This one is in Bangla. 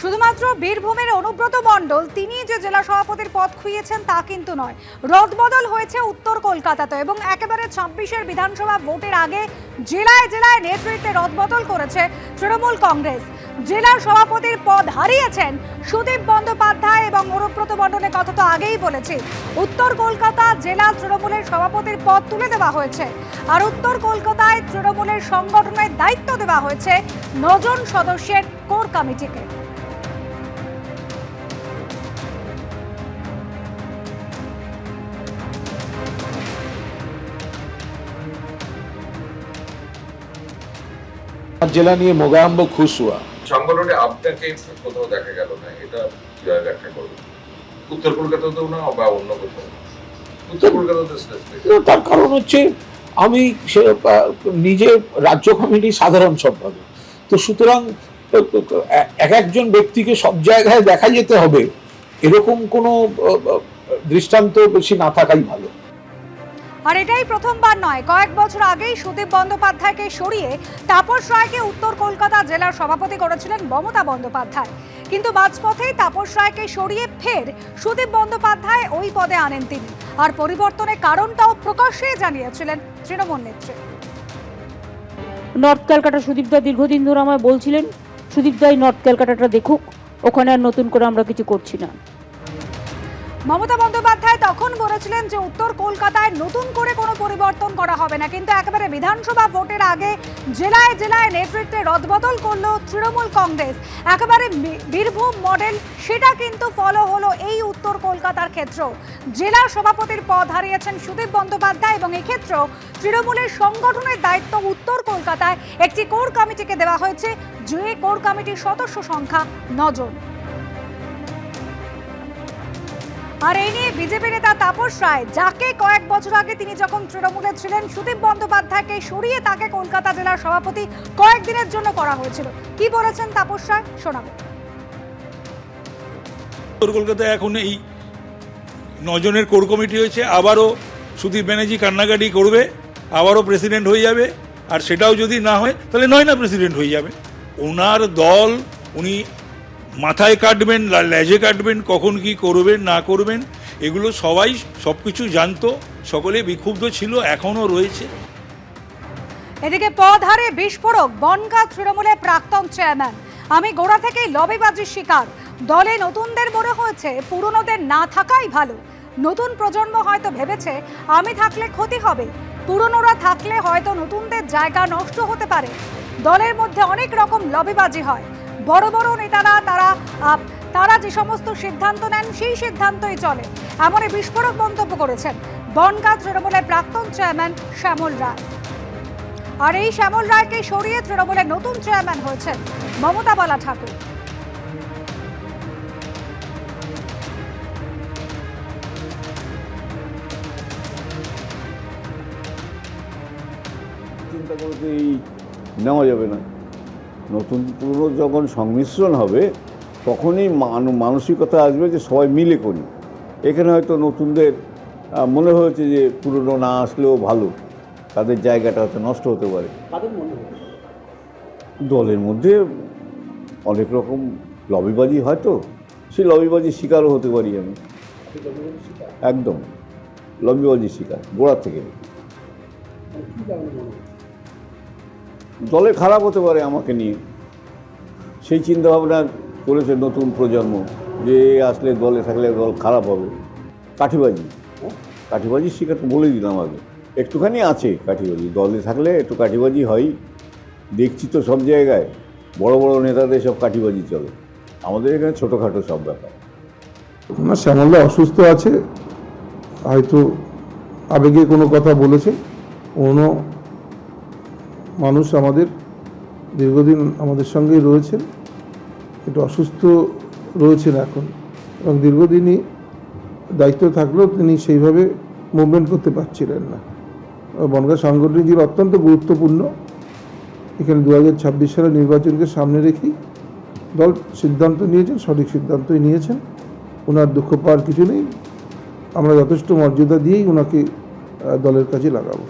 শুধুমাত্র বীরভূমের অনুব্রত মণ্ডল তিনি যে জেলা সভাপতির পদ খুইয়েছেন তা কিন্তু নয়, রদবদল হয়েছে উত্তর কলকাতাতে এবং একেবারে ২৬-এর বিধানসভা ভোটের আগে জেলায় জেলায় নেতৃত্বে রদবদল করেছে তৃণমূল কংগ্রেস। জেলার সভাপতির পদ হারিয়েছেন সুদীপ বন্দ্যোপাধ্যায় এবং অনুব্রত মণ্ডলের কথা তো আগেই বলেছি। উত্তর কলকাতা জেলা তৃণমূলের সভাপতির পদ তুলে দেওয়া হয়েছে, আর উত্তর কলকাতায় তৃণমূলের সংগঠনের দায়িত্ব দেওয়া হয়েছে ৯ জন সদস্যের কোর কমিটিকে। জেলা নিয়ে মোগাম্ব খুশ হওয়া সংগঠনে আপনাকে কোথাও দেখা গেল না, এটা কিভাবে ব্যাখ্যা করবেন? উত্তর কলকাতাতেও না বা অন্য কোথাও? উত্তর কলকাতাতে তার কারণ হচ্ছে আমি নিজে রাজ্য কমিটির সাধারণ সম্পাদক, তো সুতরাং এক একজন ব্যক্তিকে সব জায়গায় দেখা যেতে হবে এরকম কোনো দৃষ্টান্ত বেশি না থাকাই ভালো। আর এটাই প্রথমবার নয়, কয়েক বছর আগেই সুদীপ বন্দ্যোপাধ্যায়কে সরিয়ে তাপস রায়কে উত্তর কলকাতা জেলার সভাপতি করেছিলেন মমতা বন্দ্যোপাধ্যায়, কিন্তু মাঝপথেই তাপস রায়কে সরিয়ে ফের সুদীপ বন্দ্যোপাধ্যায় ওই পদে আনেন তিনি। আর পরিবর্তনের কারণটাও প্রকাশ্যে জানিয়েছিলেন তৃণমূল নেত্রী। নর্থ ক্যালকাটা সুদীপদা দীর্ঘদিন ধরে আমায় বলছিলেন সুদীপদাই নর্থ ক্যালকাটাটা দেখুক, ওখানে আর নতুন করে আমরা কিছু করছি না। মমতা বন্দ্যোপাধ্যায় তখন বলেছিলেন যে উত্তর কলকাতায় নতুন করে কোনো পরিবর্তন করা হবে না, কিন্তু একেবারে বিধানসভা ভোটের আগে জেলায় জেলায় নেতৃত্বে রদবদল করলো তৃণমূল কংগ্রেস। একেবারে বীরভূম মডেল, সেটা কিন্তু ফলো হলো এই উত্তর কলকাতার ক্ষেত্র। জেলা সভাপতির পদ হারিয়েছেন সুদীপ বন্দ্যোপাধ্যায় এবং এক্ষেত্রেও তৃণমূলের সংগঠনের দায়িত্ব উত্তর কলকাতায় একটি কোর কমিটিকে দেওয়া হয়েছে, যে কোর কমিটির সদস্য সংখ্যা ৯ জন। আর এই নিয়ে বিজেপি নেতা তাপস রায়, যাকে কয়েক বছর আগে তিনি যখন তৃণমূলে ছিলেন সুদীপ বন্দ্যোপাধ্যায়কে সরিয়ে তাকে কলকাতা জেলার সভাপতি কয়েকদিনের জন্য করা হয়েছিল, কি বলেছেন তাপস রায় শোনাবো। উত্তর কলকাতায় এখন এই ৯ জনের কোর কমিটি হয়েছে, আবারও সুদীপ ব্যানার্জি কান্নাকাটি করবে, আবারও প্রেসিডেন্ট হয়ে যাবে। আর সেটাও যদি না হয় তাহলে নয় না প্রেসিডেন্ট হয়ে যাবে। ওনার দল উনি মাথায় কাটবেন, লেজে কাটবেন, কখন কি করবেন না করবেন এগুলো সবাই সবকিছু জানতো, সকলে বিক্ষুব্ধ ছিল, এখনো রয়েছে। এদিকে পদ হারে বিস্ফোরক বনগাঁ তৃণমূলের প্রাক্তন চেয়ারম্যান। আমি গোড়া থেকেই লবিবাজির শিকার, দলে নতুনদের মনে হয়েছে পুরনোদের না থাকাই ভালো। নতুন প্রজন্ম হয়তো ভেবেছে আমি থাকলে ক্ষতি হবে, পুরনোরা থাকলে হয়তো নতুনদের জায়গা নষ্ট হতে পারে। দলের মধ্যে অনেক রকম লবিবাজি হয়, বড় বড় নেতারা তারা যে সমস্ত সিদ্ধান্ত নেন সেই সিদ্ধান্তই চলে, এমন বিস্ফোরক মন্তব্য করেছেন বনগাঁ তৃণমূলের প্রাক্তন চেয়ারম্যান শ্যামল রায়। আর এই শ্যামল রায়কে সরিয়ে তৃণমূলের নতুন চেয়ারম্যান হয়েছেন মমতা বালা ঠাকুর। চিন্তা করতেই নেওয়া যাবে না, নতুন পুরনো যখন সংমিশ্রণ হবে তখনই মানসিকতা আসবে যে সবাই মিলে করি। এখানে হয়তো নতুনদের মনে হয়েছে যে পুরনো না আসলেও ভালো, তাদের জায়গাটা হয়তো নষ্ট হতে পারে। দলের মধ্যে অনেক রকম লবিবাজি হয়, তো সেই লবিবাজির শিকারও হতে পারি আমি, একদম লবিবাজির শিকার গোড়া থেকে। দলে খারাপ হতে পারে আমাকে নিয়ে, সেই চিন্তাভাবনা করেছে নতুন প্রজন্ম যে আসলে দলে থাকলে দল খারাপ হবে। কাঠিবাজির শিকার তো বলে দিলাম আগে, একটুখানি আছে কাঠিবাজি, দলে থাকলে একটু কাঠিবাজি হয়, দেখছি তো সব জায়গায় বড় বড় নেতাদের সব কাঠিবাজি চলে, আমাদের এখানে ছোটোখাটো সব ব্যাপার। না, শ্যামলদা অসুস্থ আছে, হয়তো আবেগে কোনো কথা বলেছে। কোনো মানুষ আমাদের দীর্ঘদিন আমাদের সঙ্গেই রয়েছেন, একটু অসুস্থ রয়েছেন এখন, এবং দীর্ঘদিনই দায়িত্ব থাকলেও তিনি সেইভাবে মুভমেন্ট করতে পারছিলেন না। বনগাঁ সাংগঠনিক জেলা অত্যন্ত গুরুত্বপূর্ণ, এখানে 2026 সালের নির্বাচনকে সামনে রেখেই দল সিদ্ধান্ত নিয়েছেন, সঠিক সিদ্ধান্তই নিয়েছেন। ওনার দুঃখ পাওয়ার কিছু নেই, আমরা যথেষ্ট মর্যাদা দিয়েই ওনাকে দলের কাজে লাগাবো।